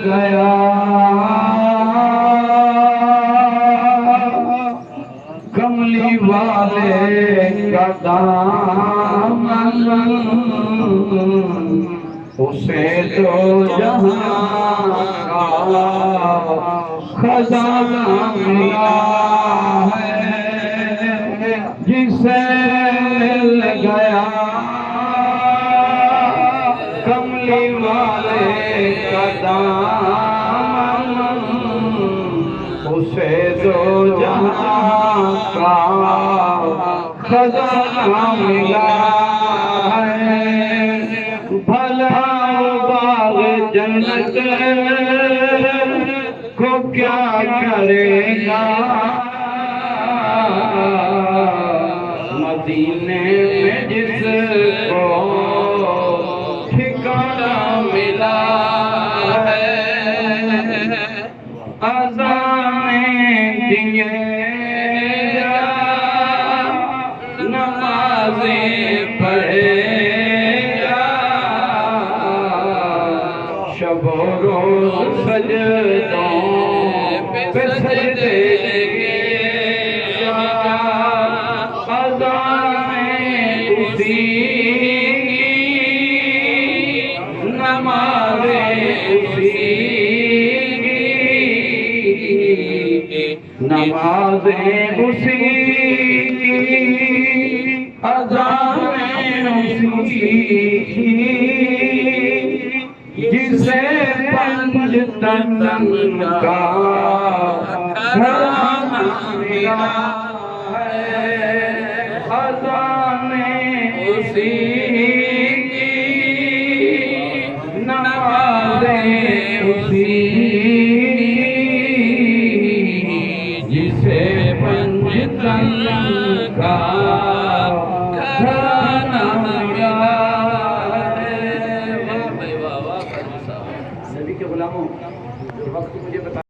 گیا کملی والے کا دامن اسے تو جہاں کا خزانہ ملا ہے جسے مل گیا کملی والے کا دامن اسے تو جہاں کا خزانہ ملا ہے بھلا باغ جنت کو کیا کرے گا مدینے میں جس کو ٹھکانہ ملا ہے اذانیں دیے جا نمازیں پڑھے جا شب و روز سجدوں پہ سجدے لگے جا اذانیں اسی نمازیں اسی نمازیں اسی اذانیں اسی جسے پنج تن کا گھرانہ ملا ہے اذانیں اسی نمازیں اسی جسے پنج تن کا گھرانہ ملا ہے سبھی کے غلاموں وقت مجھے بتا